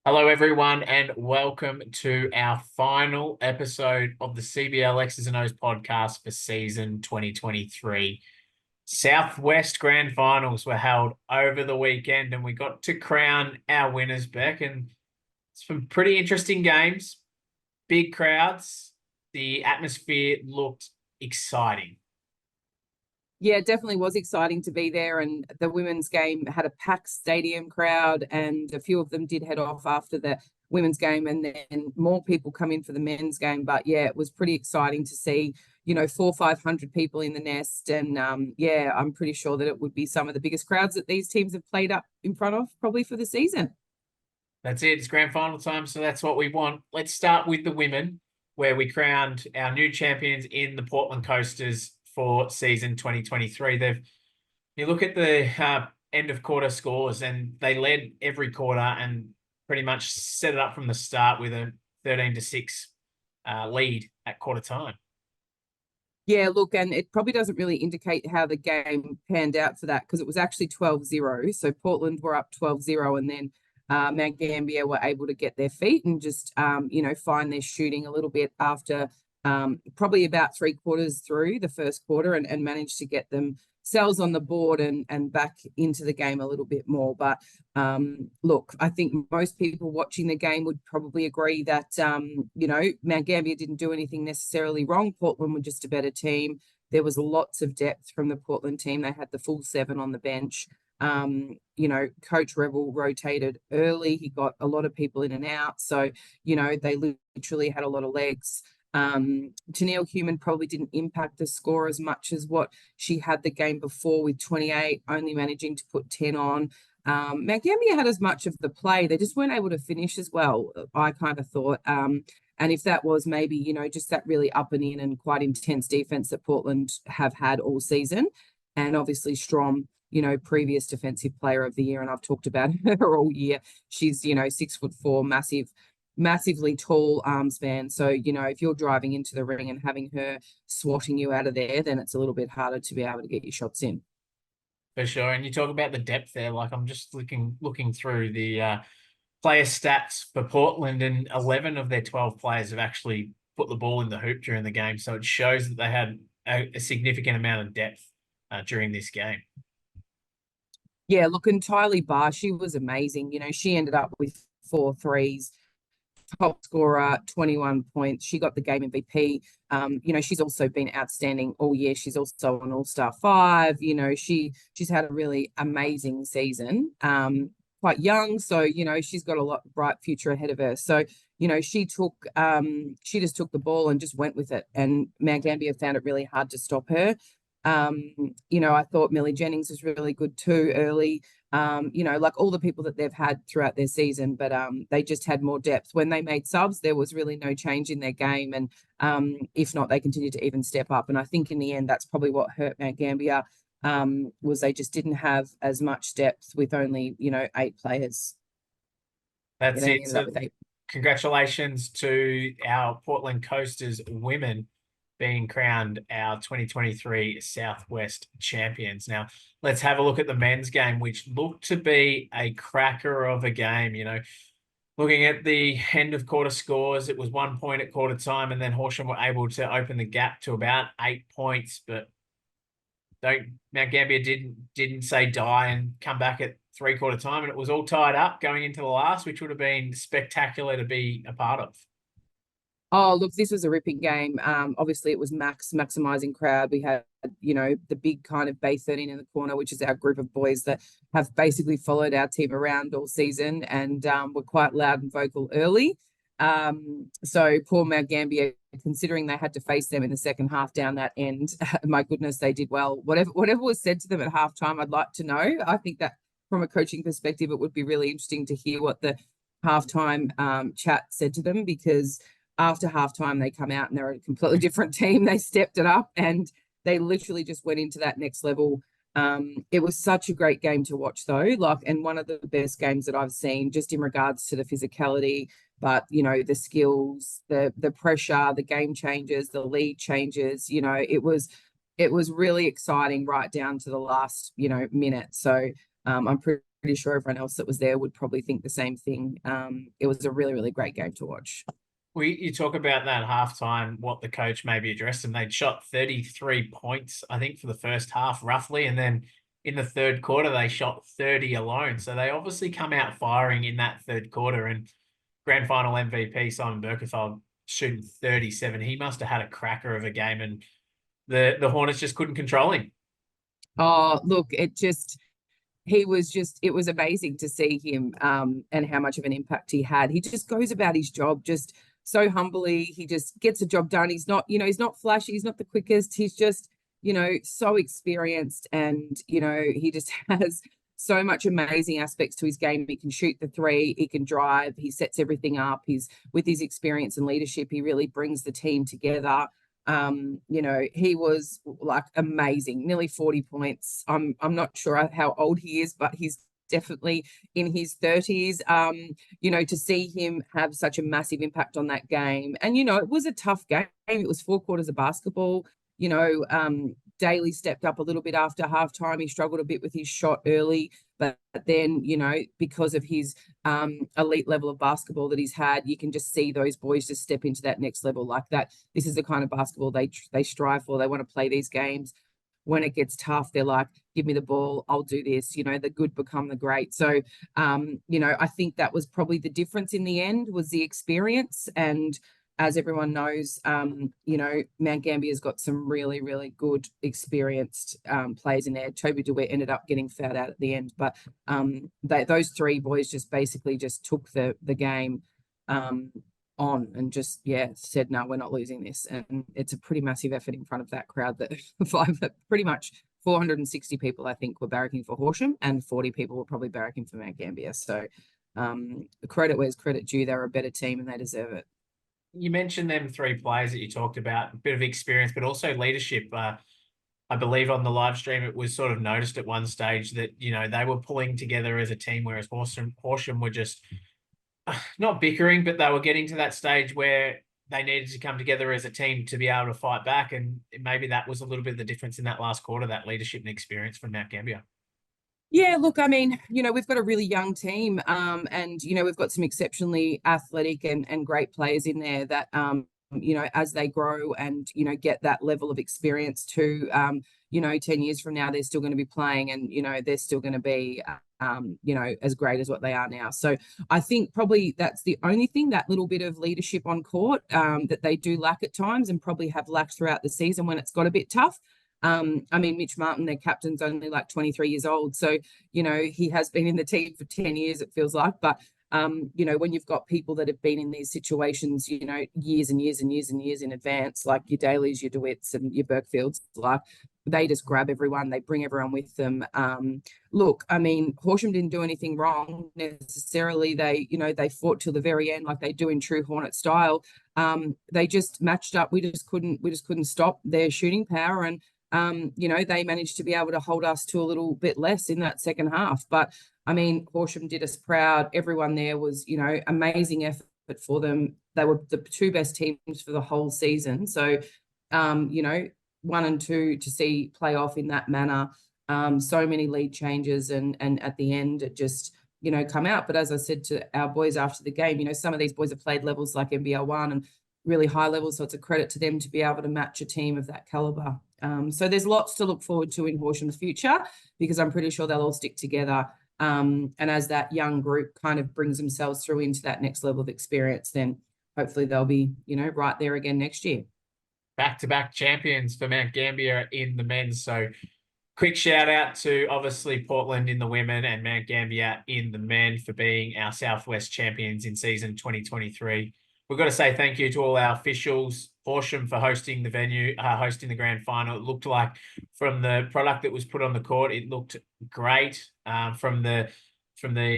Hello, everyone, and welcome to our final episode of the CBL X's and O's podcast for season 2023. Southwest Grand Finals were held over the weekend, and we got to crown our winners, Beck. And some pretty interesting games, big crowds. The atmosphere looked exciting. Yeah, it definitely was exciting to be there. And the women's game had a packed stadium crowd, and a few of them did head off after the women's game, and then more people come in for the men's game. But yeah, it was pretty exciting to see, 500 people in the nest. And yeah, I'm pretty sure that it would be some of the biggest crowds that these teams have played up in front of probably for the season. That's it. It's grand final time, so that's what we want. Let's start with the women, where we crowned our new champions in the Portland Coasters for season 2023. You look at the end of quarter scores, and they led every quarter and pretty much set it up from the start with a 13-6 lead at quarter time. Yeah, look, and it probably doesn't really indicate how the game panned out for that, because it was actually 12-0. So Portland were up 12-0, and then Mount Gambier were able to get their feet and just, find their shooting a little bit after probably about 3/4 through the first quarter, and managed to get themselves on the board and back into the game a little bit more. But look, I think most people watching the game would probably agree that, Mount Gambier didn't do anything necessarily wrong. Portland were just a better team. There was lots of depth from the Portland team. They had the full seven on the bench. Coach Rebel rotated early. He got a lot of people in and out. So, they literally had a lot of legs. Tennille Human probably didn't impact the score as much as what she had the game before, with 28, only managing to put 10 on. Mount Gambier had as much of the play. They just weren't able to finish as well, I kind of thought. And if that was maybe, just that really up and in and quite intense defense that Portland have had all season. And obviously Strom, previous defensive player of the year, and I've talked about her all year. She's, 6'4", massively tall arm span. So, if you're driving into the ring and having her swatting you out of there, then it's a little bit harder to be able to get your shots in. For sure. And you talk about the depth there. Like, I'm just looking through the player stats for Portland, and 11 of their 12 players have actually put the ball in the hoop during the game. So it shows that they had a significant amount of depth during this game. Yeah, look, and Tylee Barr, she was amazing. She ended up with 4 threes, top scorer, 21 points. She got the game MVP. She's also been outstanding all year. She's also an All-Star 5. She's had a really amazing season. Quite young, so she's got a lot bright future ahead of her. So she just took the ball and just went with it, and Mount Gambier found it really hard to stop her. I thought Millie Jennings was really good too early. Like all the people that they've had throughout their season, but they just had more depth. When they made subs, there was really no change in their game, and if not, they continued to even step up. And I think in the end, that's probably what hurt Mount Gambier, was they just didn't have as much depth with only 8 players. That's it. So congratulations to our Portland Coasters women being crowned our 2023 Southwest champions. Now, let's have a look at the men's game, which looked to be a cracker of a game. Looking at the end of quarter scores, it was 1 point at quarter time, and then Horsham were able to open the gap to about 8 points. But Mount Gambier didn't say die and come back at 3/4 time, and it was all tied up going into the last, which would have been spectacular to be a part of. Oh, look, this was a ripping game. Obviously, it was maximizing crowd. We had, the big kind of Bay 13 in the corner, which is our group of boys that have basically followed our team around all season, and were quite loud and vocal early. So poor Mount Gambier, considering they had to face them in the second half down that end, my goodness, they did well. Whatever was said to them at halftime, I'd like to know. I think that from a coaching perspective, it would be really interesting to hear what the halftime chat said to them, because after halftime, they come out and they're a completely different team. They stepped it up and they literally just went into that next level. It was such a great game to watch, though, and one of the best games that I've seen, just in regards to the physicality, but the skills, the pressure, the game changes, the lead changes. It was really exciting right down to the last minute. So I'm pretty pretty sure everyone else that was there would probably think the same thing. It was a really, really great game to watch. You talk about that halftime, what the coach maybe addressed them. They'd shot 33 points, I think, for the first half, roughly. And then in the third quarter, they shot 30 alone. So they obviously come out firing in that third quarter. And grand final MVP, Simon Berkethal, shooting 37. He must have had a cracker of a game, and the Hornets just couldn't control him. Oh, look, it was amazing to see him and how much of an impact he had. He just goes about his job just so humbly. He just gets the job done. He's not, he's not flashy, he's not the quickest. He's just, so experienced, and he just has so much amazing aspects to his game. He can shoot the three, he can drive, he sets everything up. He's with his experience and leadership, he really brings the team together. He was like amazing, nearly 40 points. I'm not sure how old he is, but he's definitely in his 30s. To see him have such a massive impact on that game. And it was a tough game. It was 4 quarters of basketball. Daly stepped up a little bit after halftime. He struggled a bit with his shot early, but then, because of his elite level of basketball that he's had, you can just see those boys just step into that next level like that. This is the kind of basketball they strive for. They want to play these games. When it gets tough, they're like, give me the ball, I'll do this. The good become the great. So, I think that was probably the difference in the end, was the experience. And as everyone knows, Mount Gambier's got some really, really good, experienced players in there. Toby DeWitt ended up getting fouled out at the end, but those three boys just basically just took the game on and just said, no, we're not losing this. And it's a pretty massive effort in front of that crowd that pretty much 460 people, I think, were barracking for Horsham, and 40 people were probably barracking for Mount Gambier. So credit where's credit due. They're a better team and they deserve it. You mentioned them three players that you talked about, a bit of experience, but also leadership. I believe on the live stream, it was sort of noticed at one stage that, they were pulling together as a team, whereas Horsham were just not bickering, but they were getting to that stage where they needed to come together as a team to be able to fight back. And maybe that was a little bit of the difference in that last quarter, that leadership and experience from Mount Gambier. Yeah, look, I mean, we've got a really young team, and we've got some exceptionally athletic and great players in there that, as they grow and get that level of experience to, 10 years from now, they're still going to be playing, and they're still going to be, as great as what they are now. So I think probably that's the only thing, that little bit of leadership on court, that they do lack at times, and probably have lacked throughout the season when it's got a bit tough. I mean, Mitch Martin, their captain's only like 23 years old. So, he has been in the team for 10 years, it feels like. But, when you've got people that have been in these situations, years and years and years and years in advance, like your Dailies, your DeWitts and your Burkfields, like, they just grab everyone, they bring everyone with them. Look, I mean, Horsham didn't do anything wrong necessarily. They fought till the very end, like they do in true Hornet style. They just matched up. We just couldn't stop their shooting power, and they managed to be able to hold us to a little bit less in that second half. But I mean, Horsham did us proud. Everyone there was, amazing effort for them. They were the two best teams for the whole season. So, 1 and 2 to see play off in that manner. So many lead changes, and at the end it just, come out. But as I said to our boys after the game, some of these boys have played levels like NBL1 and really high levels. So it's a credit to them to be able to match a team of that caliber. So there's lots to look forward to in Horsham's future, because I'm pretty sure they'll all stick together. And as that young group kind of brings themselves through into that next level of experience, then hopefully they'll be, right there again next year. Back-to-back champions for Mount Gambier in the men's. So quick shout out to obviously Portland in the women and Mount Gambier in the men for being our Southwest champions in season 2023. We've got to say thank you to all our officials, Horsham for hosting the venue, hosting the grand final. It looked like, from the product that was put on the court, it looked great. From the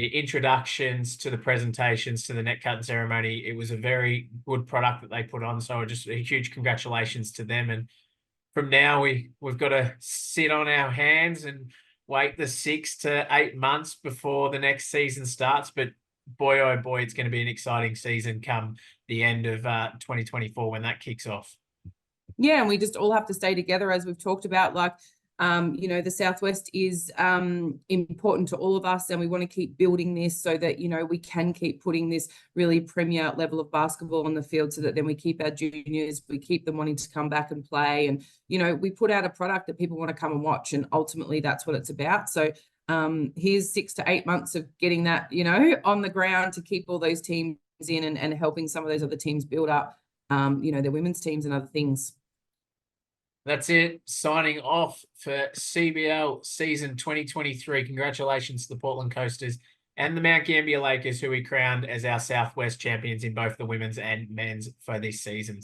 introductions to the presentations to the net cutting ceremony, it was a very good product that they put on. So just a huge congratulations to them. And from now, we've got to sit on our hands and wait the 6 to 8 months before the next season starts. But boy, oh boy, it's going to be an exciting season come the end of 2024 when that kicks off. Yeah, and we just all have to stay together, as we've talked about. Like, The Southwest is important to all of us, and we want to keep building this so that, we can keep putting this really premier level of basketball on the field, so that then we keep our juniors, we keep them wanting to come back and play. And, we put out a product that people want to come and watch, and ultimately that's what it's about. So here's 6 to 8 months of getting that, on the ground to keep all those teams in, and helping some of those other teams build up, their women's teams and other things. That's it. Signing off for CBL season 2023. Congratulations to the Portland Coasters and the Mount Gambier Lakers, who we crowned as our Southwest champions in both the women's and men's for this season.